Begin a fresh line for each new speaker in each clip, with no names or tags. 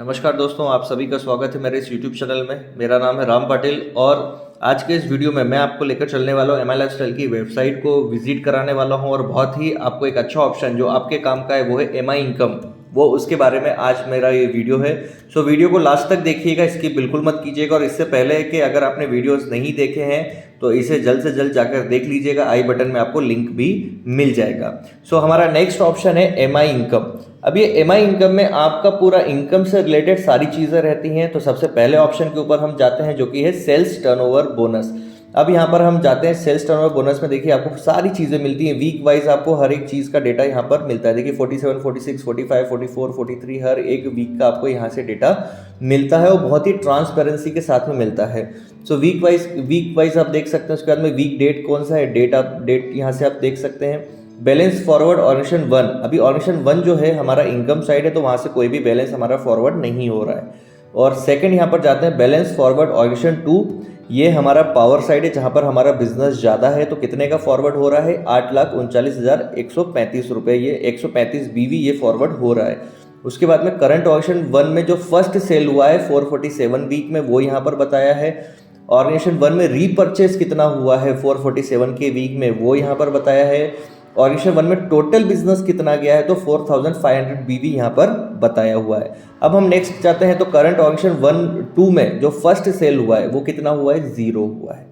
नमस्कार दोस्तों, आप सभी का स्वागत है मेरे इस यूट्यूब चैनल में। मेरा नाम है राम पाटिल और आज के इस वीडियो में मैं आपको लेकर चलने वाला हूँ एमआई लाइफस्टाइल की वेबसाइट को विजिट कराने वाला हूँ और बहुत ही आपको एक अच्छा ऑप्शन जो आपके काम का है वो है एमआई इनकम। वो उसके बारे में आज मेरा ये वीडियो है। सो वीडियो को लास्ट तक देखिएगा, इसकी बिल्कुल मत कीजिएगा। और इससे पहले कि अगर आपने वीडियोस नहीं देखे हैं तो इसे जल्द से जल्द जाकर देख लीजिएगा, आई बटन में आपको लिंक भी मिल जाएगा। सो हमारा नेक्स्ट ऑप्शन है एमआई इनकम। अब ये एमआई इनकम में आपका पूरा इनकम से रिलेटेड सारी चीज़ें रहती हैं। तो सबसे पहले ऑप्शन के ऊपर हम जाते हैं जो कि है सेल्स टर्नओवर बोनस। अब यहाँ पर हम जाते हैं सेल्स टर्नओवर बोनस में। देखिए आपको सारी चीज़ें मिलती हैं, वीक वाइज आपको हर एक चीज़ का डेटा यहाँ पर मिलता है। देखिए 47, 46, 45, 44, 43 हर एक वीक का आपको यहाँ से डेटा मिलता है और बहुत ही ट्रांसपेरेंसी के साथ में मिलता है। सो वीक वाइज आप देख सकते हैं। उसके बाद में वीक डेट कौन सा है, डेट यहाँ से आप देख सकते हैं। बैलेंस फॉरवर्ड ऑर्गेनाइजेशन 1, अभी ऑर्गेनाइजेशन 1 जो है हमारा इनकम साइड है, तो वहाँ से कोई भी बैलेंस हमारा फॉरवर्ड नहीं हो रहा है। और सेकंड यहाँ पर जाते हैं बैलेंस फॉरवर्ड ऑर्गेनाइजेशन 2, ये हमारा पावर साइड है जहाँ पर हमारा बिजनेस ज़्यादा है। तो कितने का फॉरवर्ड हो रहा है, 8,39,135 रुपये, ये 135 बीवी ये फॉरवर्ड हो रहा है। उसके बाद में करंट ऑर्गेनाइजेशन 1 में जो फर्स्ट सेल हुआ है 447 वीक में, वो यहाँ पर बताया है। ऑर्गेनाइजेशन 1 में रीपर्चेस कितना हुआ है 447 के वीक में, वो यहाँ पर बताया है। ऑर्गेनाइजेशन 1 में टोटल बिजनेस कितना गया है तो 4,500 बीवी यहाँ पर बताया हुआ है। अब हम नेक्स्ट जाते हैं तो करंट ऑर्गेनाइजेशन 2 में जो फर्स्ट सेल हुआ है वो कितना हुआ है, 0 हुआ है।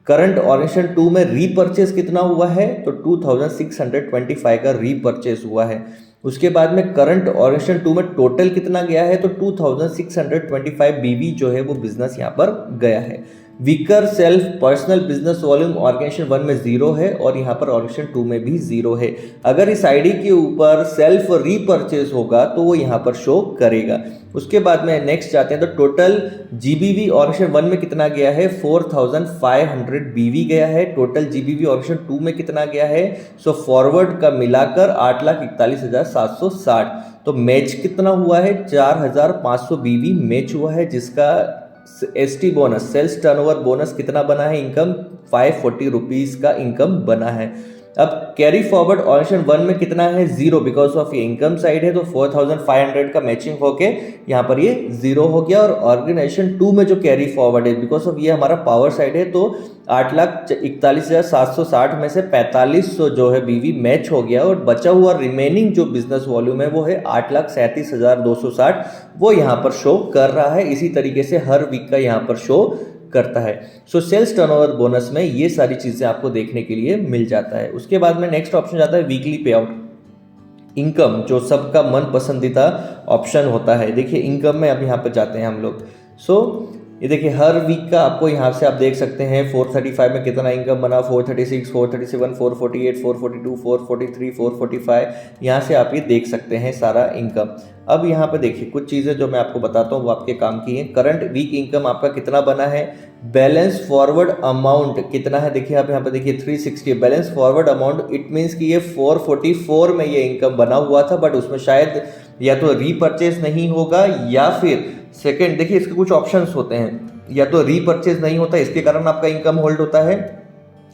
करंट ऑर्गेनाइजेशन 2 में रीपर्चेस कितना हुआ है तो 2,625 का रीपर्चेस हुआ है। उसके बाद में करंट ऑर्गेनाइजेशन 2 में टोटल कितना गया है तो 2,625 बीवी जो है वो बिजनेस यहाँ पर गया है। Weaker self personal business volume organisation 1 में 0 है और यहाँ पर ऑर्गेनाइजेशन 2 में भी 0 है। अगर इस आईडी के ऊपर सेल्फ रीपर्चेस होगा तो वो यहाँ पर शो करेगा। उसके बाद में नेक्स्ट जाते हैं तो टोटल जीबीवी ऑर्गेनाइजेशन 1 में कितना गया है 4,500 बीवी गया है। टोटल जीबीवी ऑर्गेनाइजेशन 2 में कितना गया है, सो फॉरवर्ड का मिलाकर 8,41,760। तो मैच कितना हुआ है, 4,500 बीवी मैच हुआ है, जिसका ST bonus sales turnover bonus कितना बना है, इनकम 540 रुपीज़ का इनकम बना है। अब कैरी फॉरवर्ड ऑर्गेनाइजेशन 1 में कितना है, 0, बिकॉज ऑफ ये इनकम साइड है तो 4,500 का मैचिंग होके यहाँ पर ये 0 हो गया। और ऑर्गेनाइजेशन 2 में जो कैरी फॉरवर्ड है बिकॉज ऑफ ये हमारा पावर साइड है तो 8,41,760 में से 4,500 जो है बीवी मैच हो गया और बचा हुआ रिमेनिंग जो बिजनेस वॉल्यूम है वो है 8,37,260, वो यहाँ पर शो कर रहा है। इसी तरीके से हर वीक का यहाँ पर शो करता है। सो सेल्स टर्नओवर बोनस में ये सारी चीज़ें आपको देखने के लिए मिल जाता है। उसके बाद में नेक्स्ट ऑप्शन जाता है वीकली पे आउट इनकम, जो सबका मन पसंदीदा ऑप्शन होता है। देखिए इनकम में अब यहाँ पर जाते हैं हम लोग। सो ये देखिए हर वीक का आपको यहाँ से आप देख सकते हैं 435 में कितना इनकम बना, 436, 437, 448, 442, 443, 445, यहाँ से आप ये देख सकते हैं सारा इनकम। अब यहाँ पे देखिए कुछ चीज़ें जो मैं आपको बताता हूँ वो आपके काम की हैं। करंट वीक इनकम आपका कितना बना है, बैलेंस फॉरवर्ड अमाउंट कितना है, देखिए आप यहाँ पे देखिए 360 balance forward amount. It means कि ये 444 में ये इनकम बना हुआ था, बट उसमें शायद या तो रीपर्चेज नहीं होगा या फिर सेकेंड, देखिए इसके कुछ ऑप्शंस होते हैं, या तो रीपर्चेज नहीं होता इसके कारण आपका इनकम होल्ड होता है,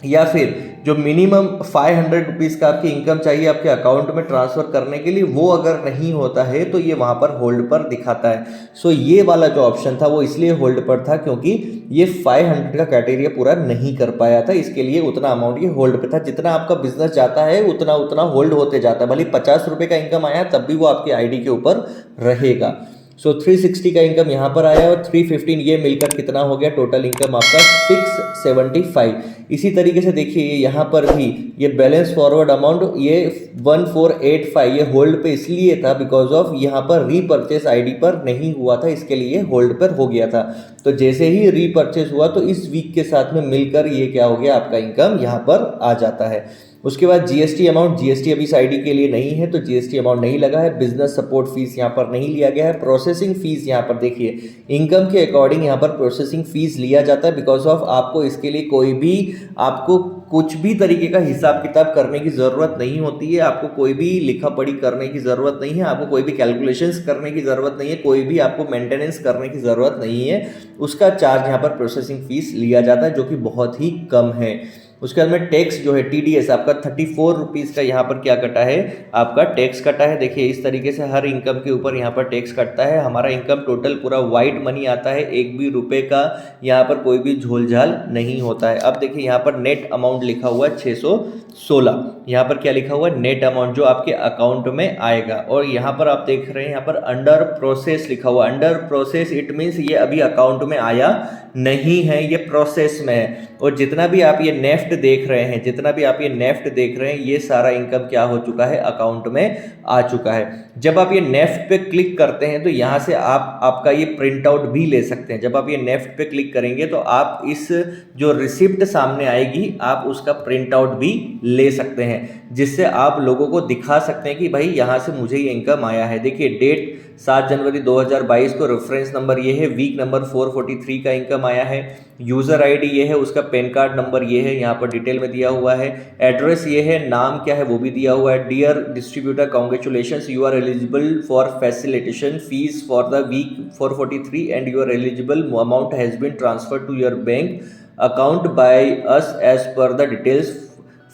या फिर जो मिनिमम 500 रुपीज़ का आपकी इनकम चाहिए आपके अकाउंट में ट्रांसफ़र करने के लिए, वो अगर नहीं होता है तो ये वहाँ पर होल्ड पर दिखाता है। सो ये वाला जो ऑप्शन था वो इसलिए होल्ड पर था क्योंकि ये 500 का क्राइटेरिया पूरा नहीं कर पाया था, इसके लिए उतना अमाउंट ये होल्ड पे था। जितना आपका बिजनेस जाता है उतना उतना होल्ड होते जाता है। भले 50 रुपये का इनकम आया तब भी वो आपके आईडी के ऊपर रहेगा। सो 360 का इनकम यहाँ पर आया और 315 ये मिलकर कितना हो गया, टोटल इनकम आपका 675। इसी तरीके से देखिए यहाँ पर भी ये बैलेंस फॉरवर्ड अमाउंट ये 1485 ये होल्ड पे इसलिए था बिकॉज ऑफ यहाँ पर रीपर्चेस आईडी पर नहीं हुआ था, इसके लिए होल्ड पर हो गया था। तो जैसे ही रीपर्चेस हुआ तो इस वीक के साथ में मिलकर ये क्या हो गया, आपका इनकम यहाँ पर आ जाता है। उसके बाद जीएसटी अमाउंट, जीएसटी अभी इस आईडी के लिए नहीं है तो जीएसटी अमाउंट नहीं लगा है। बिजनेस सपोर्ट फीस यहाँ पर नहीं लिया गया है। प्रोसेसिंग फीस यहाँ पर देखिए इनकम के अकॉर्डिंग यहाँ पर प्रोसेसिंग फीस लिया जाता है बिकॉज ऑफ आपको इसके लिए कोई भी आपको कुछ भी तरीके का हिसाब किताब करने की ज़रूरत नहीं होती है। आपको कोई भी लिखा पढ़ी करने की ज़रूरत नहीं है, आपको कोई भी कैलकुलेशंस करने की ज़रूरत नहीं है, कोई भी आपको मेंटेनेंस करने की ज़रूरत नहीं है। उसका चार्ज यहाँ पर प्रोसेसिंग फीस लिया जाता है जो कि बहुत ही कम है। उसके बाद में टैक्स जो है TDS आपका 34 रुपीज़ का यहाँ पर क्या कटा है, आपका टैक्स कटा है। देखिए इस तरीके से हर इनकम के ऊपर यहाँ पर टैक्स कटता है। हमारा इनकम टोटल पूरा वाइट मनी आता है, एक भी रुपए का यहाँ पर कोई भी झोलझाल नहीं होता है। अब देखिए यहाँ पर नेट अमाउंट लिखा हुआ है 616, यहाँ पर क्या लिखा हुआ है, नेट अमाउंट जो आपके अकाउंट में आएगा। और यहाँ पर आप देख रहे हैं यहाँ पर अंडर प्रोसेस लिखा हुआ, अंडर प्रोसेस इट मीन्स ये अभी अकाउंट में आया नहीं है, ये प्रोसेस में है। और जितना भी आप ये नेफ्ट देख रहे हैं, जितना भी आप ये नेफ्ट देख रहे हैं, ये सारा इनकम क्या हो चुका है, अकाउंट में आ चुका है। जब आप ये नेफ्ट पे क्लिक करते हैं तो यहाँ से आप आपका ये प्रिंट आउट भी ले सकते हैं। जब आप ये नेफ्ट पे क्लिक करेंगे तो आप इस जो रिसिप्ट सामने आएगी आप उसका प्रिंट आउट भी ले सकते हैं, जिससे आप लोगों को दिखा सकते हैं कि भाई यहाँ से मुझे ये इनकम आया है। देखिए डेट 7 जनवरी 2022 को, रेफरेंस नंबर ये है, वीक नंबर 443 का इनकम आया है, यूज़र आईडी ये है, उसका पैन कार्ड नंबर ये है, यहाँ पर डिटेल में दिया हुआ है, एड्रेस ये है, नाम क्या है वो भी दिया हुआ है। Dear distributor congratulations, you are eligible for facilitation fees for the week 443 and your eligible amount has been transfer to your bank account by us as per the details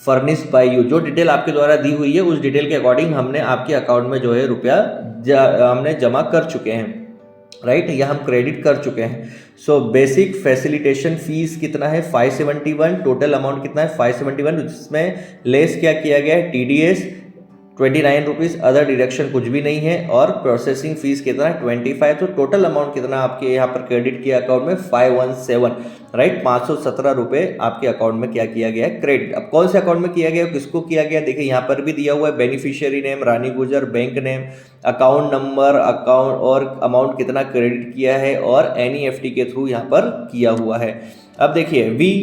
furnished by you. जो detail आपके द्वारा दी हुई है उस detail के according हमने आपके account में जो है रुपया हमने जमा कर चुके हैं, राइट, या हम क्रेडिट कर चुके हैं। सो बेसिक फैसिलिटेशन फीस कितना है 571, टोटल अमाउंट कितना है 571, जिसमें लेस क्या किया गया है TDS 29 रुपीज़, अदर डिडक्शन कुछ भी नहीं है, और प्रोसेसिंग फीस कितना है 25। तो टोटल अमाउंट कितना आपके यहाँ पर क्रेडिट किया अकाउंट में 517, राइट, 517 रुपये आपके अकाउंट में क्या किया गया है, क्रेडिट। अब कौन से अकाउंट में किया गया, किसको किया गया, देखिए यहाँ पर भी दिया हुआ है, बेनिफिशियरी नेम रानी गुजर, bank name, account number, account और अमाउंट कितना क्रेडिट किया है, और NEFT के थ्रू यहाँ पर किया हुआ है। अब देखिए we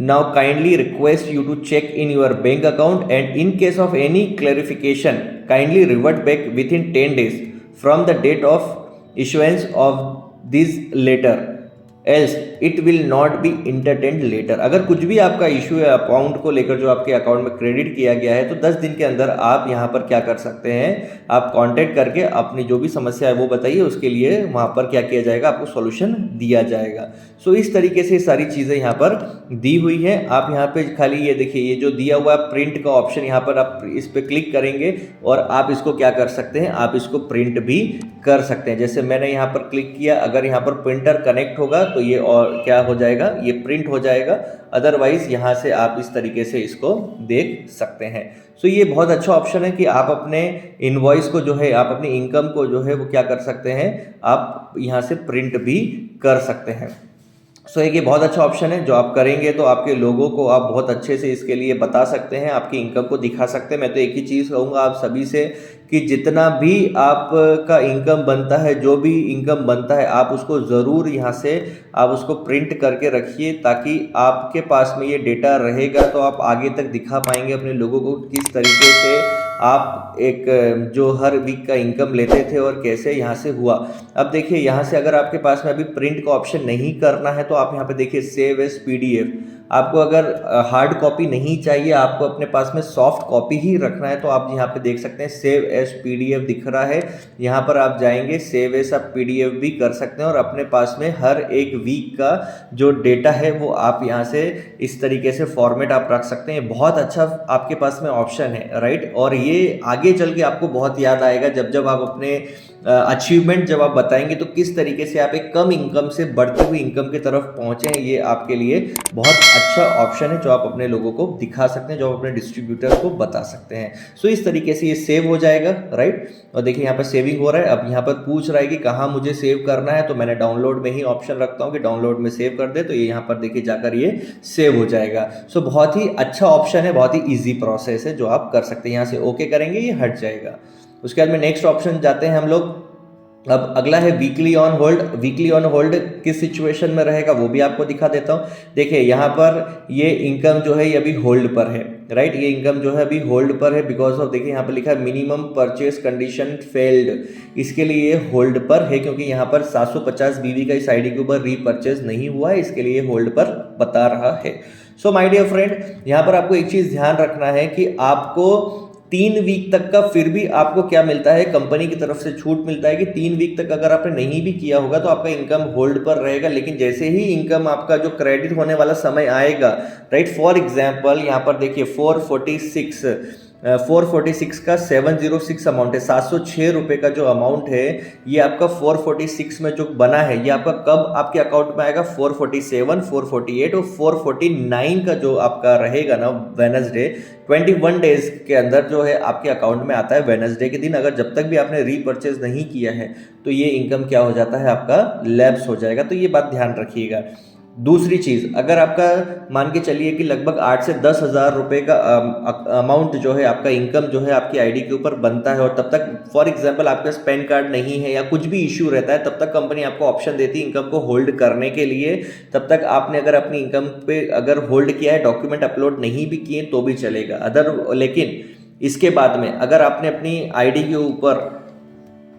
now kindly request you to check in your bank account and in case of any clarification kindly revert back within 10 days from the date of issuance of this letter else it will not be entertained later। अगर कुछ भी आपका issue है account को लेकर जो आपके account में क्रेडिट किया गया है तो 10 दिन के अंदर आप यहाँ पर क्या कर सकते हैं, आप कांटेक्ट करके अपनी जो भी समस्या है वो बताइए, उसके लिए वहाँ पर क्या किया जाएगा, आपको सॉल्यूशन दिया जाएगा। सो इस तरीके से सारी चीज़ें यहाँ पर दी हुई हैं। आप यहाँ पे खाली ये देखिए, ये जो दिया हुआ है प्रिंट का ऑप्शन, यहाँ पर आप इस पर क्लिक करेंगे और आप इसको क्या कर सकते हैं, आप इसको प्रिंट भी कर सकते हैं। जैसे मैंने यहाँ पर क्लिक किया, अगर यहाँ पर प्रिंटर कनेक्ट होगा तो ये और क्या हो जाएगा, ये प्रिंट हो जाएगा, अदरवाइज यहाँ से आप इस तरीके से इसको देख सकते हैं। सो ये बहुत अच्छा ऑप्शन है कि आप अपने इनवॉइस को जो है, आप अपनी इनकम को जो है वो क्या कर सकते हैं, आप यहाँ से प्रिंट भी कर सकते हैं। सो एक ये बहुत अच्छा ऑप्शन है जो आप करेंगे तो आपके लोगों को आप बहुत अच्छे से इसके लिए बता सकते हैं, आपकी इनकम को दिखा सकते हैं। मैं तो एक ही चीज़ कहूँगा आप सभी से कि जितना भी आपका इनकम बनता है, जो भी इनकम बनता है, आप उसको ज़रूर यहाँ से आप उसको प्रिंट करके रखिए, ताकि आपके पास में ये डेटा रहेगा तो आप आगे तक दिखा पाएंगे अपने लोगों को किस तरीके से आप एक जो हर वीक का इनकम लेते थे और कैसे यहाँ से हुआ। अब देखिए यहाँ से अगर आपके पास में अभी प्रिंट का ऑप्शन नहीं करना है तो आप यहाँ पे देखिए सेव एज PDF। आपको अगर हार्ड कॉपी नहीं चाहिए, आपको अपने पास में सॉफ्ट कॉपी ही रखना है तो आप यहाँ पे देख सकते हैं सेव एज PDF दिख रहा है, यहाँ पर आप जाएंगे सेव एज आप PDF भी कर सकते हैं और अपने पास में हर एक वीक का जो डेटा है वो आप यहाँ से इस तरीके से फॉर्मेट आप रख सकते हैं। बहुत अच्छा आपके पास में ऑप्शन है, राइट। और ये आगे चल के आपको बहुत याद आएगा जब आप अपने अचीवमेंट जब आप बताएंगे तो किस तरीके से आप एक कम इनकम से बढ़ती हुई इनकम की तरफ पहुंचे हैं। ये आपके लिए बहुत अच्छा ऑप्शन है जो आप अपने लोगों को दिखा सकते हैं, जो आप अपने डिस्ट्रीब्यूटर को बता सकते हैं। सो इस तरीके से ये सेव हो जाएगा, राइट। और देखिए यहाँ पर सेविंग हो रहा है। अब यहाँ पर पूछ रहा है कि कहाँ मुझे सेव करना है, तो मैंने डाउनलोड में ही ऑप्शन रखता हूँ कि डाउनलोड में सेव कर दे, तो ये यहाँ पर देखिए जाकर ये सेव हो जाएगा। सो बहुत ही अच्छा ऑप्शन है, बहुत ही ईजी प्रोसेस है जो आप कर सकते हैं। यहाँ से ओके करेंगे ये हट जाएगा। उसके बाद में नेक्स्ट ऑप्शन जाते हैं हम लोग। अब अगला है weekly on hold. Weekly on hold किस सिचुएशन में रहेगा वो भी आपको दिखा देता हूँ। देखिए यहाँ पर ये इनकम जो है ये अभी होल्ड पर है, राइट। ये इनकम जो है अभी होल्ड पर है बिकॉज ऑफ, देखिए यहाँ पर लिखा है मिनिमम परचेज कंडीशन फेल्ड, इसके लिए ये होल्ड पर है क्योंकि यहाँ पर 750 BB का इस आईडी के ऊपर रीपर्चेज नहीं हुआ है, इसके लिए होल्ड पर बता रहा है। सो माय डियर फ्रेंड, यहाँ पर आपको एक चीज़ ध्यान रखना है कि आपको 3 वीक तक का फिर भी आपको क्या मिलता है, कंपनी की तरफ से छूट मिलता है कि 3 वीक तक अगर आपने नहीं भी किया होगा तो आपका इनकम होल्ड पर रहेगा, लेकिन जैसे ही इनकम आपका जो क्रेडिट होने वाला समय आएगा, राइट, फॉर एग्जाम्पल यहाँ पर देखिए 446 का 706 अमाउंट है, 706 रुपये का जो अमाउंट है ये आपका 446 में जो बना है ये आपका कब आपके अकाउंट में आएगा, 447, 448 और 449 का जो आपका रहेगा ना वेडनेसडे, 21 डेज के अंदर जो है आपके अकाउंट में आता है वेडनेसडे के दिन। अगर जब तक भी आपने रीपर्चेज नहीं किया है तो ये इनकम क्या हो जाता है, आपका लैप्स हो जाएगा। तो ये बात ध्यान रखिएगा। दूसरी चीज़, अगर आपका मान के चलिए कि लगभग 8 से 10 हज़ार रुपये का अमाउंट जो है आपका इनकम जो है आपकी आईडी के ऊपर बनता है और तब तक फॉर एग्जांपल आपके पास पैन कार्ड नहीं है या कुछ भी इश्यू रहता है, तब तक कंपनी आपको ऑप्शन देती है इनकम को होल्ड करने के लिए। तब तक आपने अगर अपनी इनकम पे अगर होल्ड किया है, डॉक्यूमेंट अपलोड नहीं भी किए तो भी चलेगा। लेकिन इसके बाद में अगर आपने अपनी आईडी के ऊपर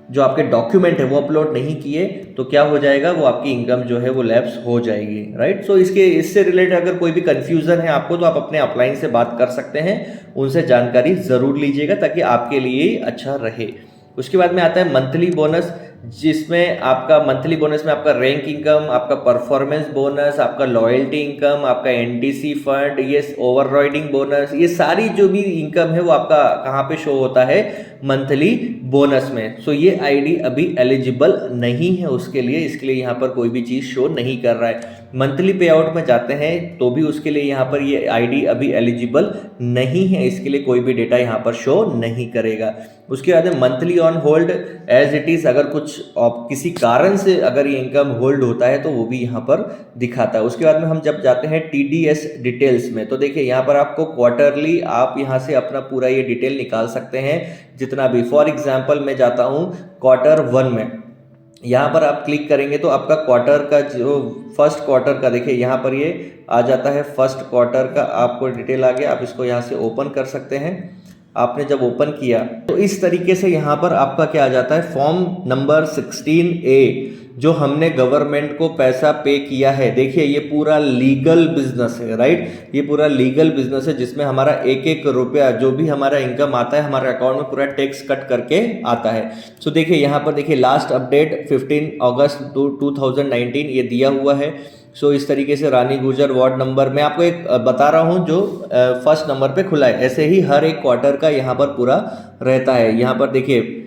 जो आपके डॉक्यूमेंट है वो अपलोड नहीं किए तो क्या हो जाएगा, वो आपकी इनकम जो है वो लैप्स हो जाएगी, राइट। सो इससे रिलेटेड अगर कोई भी कंफ्यूजन है आपको तो आप अपने अपलाइन से बात कर सकते हैं, उनसे जानकारी ज़रूर लीजिएगा ताकि आपके लिए अच्छा रहे। उसके बाद में आता है मंथली बोनस, जिसमें आपका मंथली बोनस में आपका रैंक इनकम, आपका परफॉर्मेंस बोनस, आपका लॉयल्टी इनकम, आपका एनटीसी फंड, ये ओवरराइडिंग बोनस, ये सारी जो भी इनकम है वो आपका कहाँ पे शो होता है, मंथली बोनस में। सो ये आईडी अभी एलिजिबल नहीं है उसके लिए, इसके लिए यहाँ पर कोई भी चीज़ शो नहीं कर रहा है। मंथली पे आउट में जाते हैं तो भी उसके लिए यहाँ पर ये आईडी अभी एलिजिबल नहीं है, इसके लिए कोई भी डेटा यहाँ पर शो नहीं करेगा। उसके बाद में monthly on hold as it is, अगर कुछ किसी कारण से अगर ये इनकम होल्ड होता है तो वो भी यहाँ पर दिखाता है। उसके बाद में हम जब जाते हैं टीडीएस डिटेल्स में तो देखिए यहाँ पर आपको क्वार्टरली आप यहाँ से अपना पूरा ये डिटेल निकाल सकते हैं जितना भी। फॉर एग्जाम्पल मैं जाता हूँ Q1 में, यहाँ पर आप क्लिक करेंगे तो आपका क्वार्टर का जो फर्स्ट क्वार्टर का देखिए यहाँ पर ये आ जाता है, फर्स्ट क्वार्टर का आपको डिटेल आ गया। आप इसको यहाँ से ओपन कर सकते हैं। आपने जब ओपन किया तो इस तरीके से यहाँ पर आपका क्या आ जाता है, फॉर्म नंबर 16A जो हमने गवर्नमेंट को पैसा पे किया है। देखिए ये पूरा लीगल बिजनेस है, राइट, ये पूरा लीगल बिजनेस है जिसमें हमारा एक एक रुपया जो भी हमारा इनकम आता है हमारे अकाउंट में पूरा टैक्स कट करके आता है। सो देखिए यहाँ पर देखिए लास्ट अपडेट 15 अगस्त 2019 ये दिया हुआ है। सो इस तरीके से रानी गुर्जर वार्ड नंबर मैं आपको एक बता रहा हूँ जो फर्स्ट नंबर पे खुला है, ऐसे ही हर एक क्वार्टर का यहाँ पर पूरा रहता है। यहाँ पर देखिए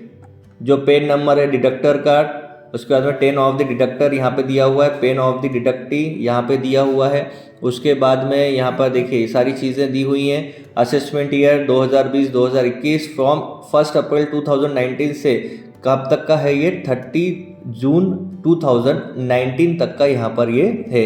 जो पेन नंबर है डिडक्टर का, उसके बाद में 10 ऑफ द डिडक्टर यहाँ पे दिया हुआ है, पेन ऑफ द डिडक्टी यहाँ पे दिया हुआ है। उसके बाद में यहाँ पर देखिए सारी चीज़ें दी हुई हैं। असेसमेंट ईयर 2020-2021 फ्रॉम 1 अप्रैल 2019 से कब तक का है ये, 30 जून 2019 तक का यहाँ पर ये है।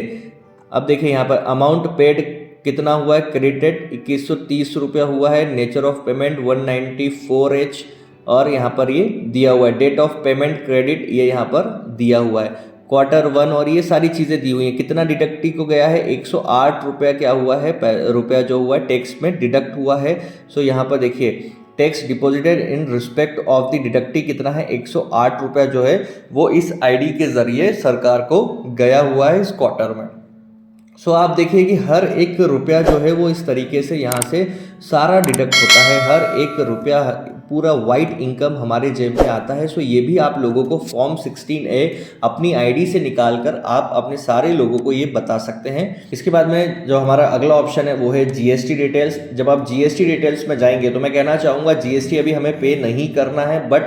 अब देखिए यहाँ पर अमाउंट पेड कितना हुआ है, क्रेडिटेड 2130 रुपया हुआ है, नेचर ऑफ पेमेंट 194H और यहाँ पर ये दिया हुआ है, डेट ऑफ पेमेंट क्रेडिट ये यहाँ पर दिया हुआ है, Q1 और ये सारी चीज़ें दी हुई हैं। कितना डिडक्टी को गया है, 108 रुपया क्या हुआ है, रुपया जो हुआ है टैक्स में डिडक्ट हुआ है। सो यहाँ पर देखिए tax deposited in respect of the deductee कितना है, 108 रुपया जो है वो इस आईडी के जरिए सरकार को गया हुआ है इस क्वार्टर में। सो आप देखिए कि हर एक रुपया जो है वो इस तरीके से यहाँ से सारा डिडक्ट होता है, हर एक रुपया पूरा वाइट इनकम हमारे जेब में आता है। सो ये भी आप लोगों को फॉर्म 16A अपनी आईडी से निकालकर आप अपने सारे लोगों को ये बता सकते हैं। इसके बाद में जो हमारा अगला ऑप्शन है वो है जीएसटी डिटेल्स। जब आप जीएसटी डिटेल्स में जाएंगे तो मैं कहना चाहूँगा जीएसटी अभी हमें पे नहीं करना है, बट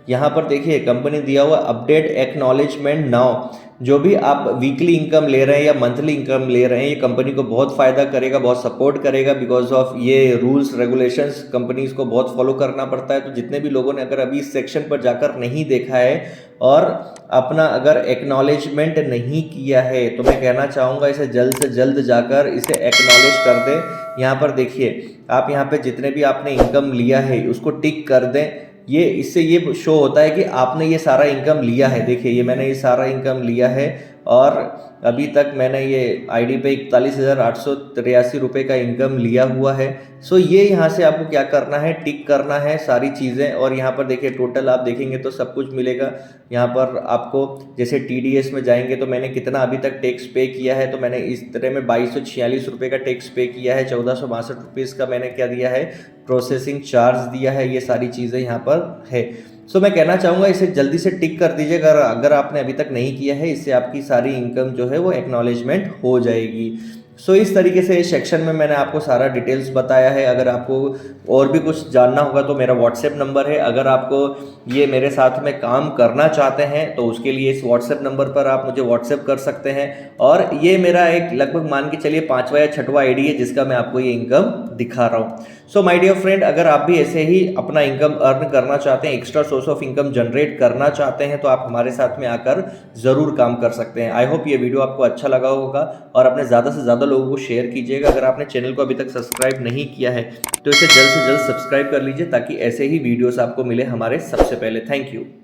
यहाँ पर देखिए कंपनी दिया हुआ अपडेट एक्नॉलेजमेंट नाउ। जो भी आप वीकली इनकम ले रहे हैं या मंथली इनकम ले रहे हैं ये कंपनी को बहुत फ़ायदा करेगा, बहुत सपोर्ट करेगा, बिकॉज ऑफ ये रूल्स रेगुलेशंस कंपनीज को बहुत फॉलो करना पड़ता है। तो जितने भी लोगों ने अगर अभी इस सेक्शन पर जाकर नहीं देखा है और अपना अगर एक्नॉलेजमेंट नहीं किया है तो मैं कहना चाहूँगा इसे जल्द से जल्द जाकर इसे एक्नॉलेज कर दें। यहाँ पर देखिए आप यहाँ पर जितने भी आपने इनकम लिया है उसको टिक कर दें। इससे ये शो होता है कि आपने ये सारा इनकम लिया है। देखिए ये मैंने ये सारा इनकम लिया है और अभी तक मैंने ये आईडी पे 41,883 रुपये का इनकम लिया हुआ है। सो ये यहाँ से आपको क्या करना है, टिक करना है सारी चीज़ें, और यहाँ पर देखिए टोटल आप देखेंगे तो सब कुछ मिलेगा। यहाँ पर आपको जैसे TDS में जाएंगे तो मैंने कितना अभी तक टैक्स पे किया है, तो मैंने इस तरह में 2246 रुपये का टैक्स पे किया है, 1462 रुपीज़ का मैंने क्या दिया है, प्रोसेसिंग चार्ज दिया है। ये सारी चीज़ें यहाँ पर है। सो मैं कहना चाहूँगा इसे जल्दी से टिक कर दीजिए अगर आपने अभी तक नहीं किया है। इससे आपकी सारी इनकम जो है वो एक्नॉलेजमेंट हो जाएगी। सो इस तरीके से इस सेक्शन में मैंने आपको सारा डिटेल्स बताया है। अगर आपको और भी कुछ जानना होगा तो मेरा व्हाट्सएप नंबर है। अगर आपको ये मेरे साथ में काम करना चाहते हैं तो उसके लिए इस व्हाट्सएप नंबर पर आप मुझे व्हाट्सएप कर सकते हैं। और ये मेरा एक लगभग मान के चलिए 5वां या 6वां आईडी है जिसका मैं आपको ये इनकम दिखा रहा हूँ। सो माय डियर फ्रेंड, अगर आप भी ऐसे ही अपना इनकम अर्न करना चाहते हैं, extra source of income generate करना चाहते हैं, तो आप हमारे साथ में आकर ज़रूर काम कर सकते हैं। आई होप ये वीडियो आपको अच्छा लगा होगा और अपने ज़्यादा से ज़्यादा लोगों को शेयर कीजिएगा। अगर आपने चैनल को अभी तक सब्सक्राइब नहीं किया है तो इसे जल्द से जल्द सब्सक्राइब कर लीजिए ताकि ऐसे ही वीडियोस आपको मिले हमारे सबसे पहले। Thank you.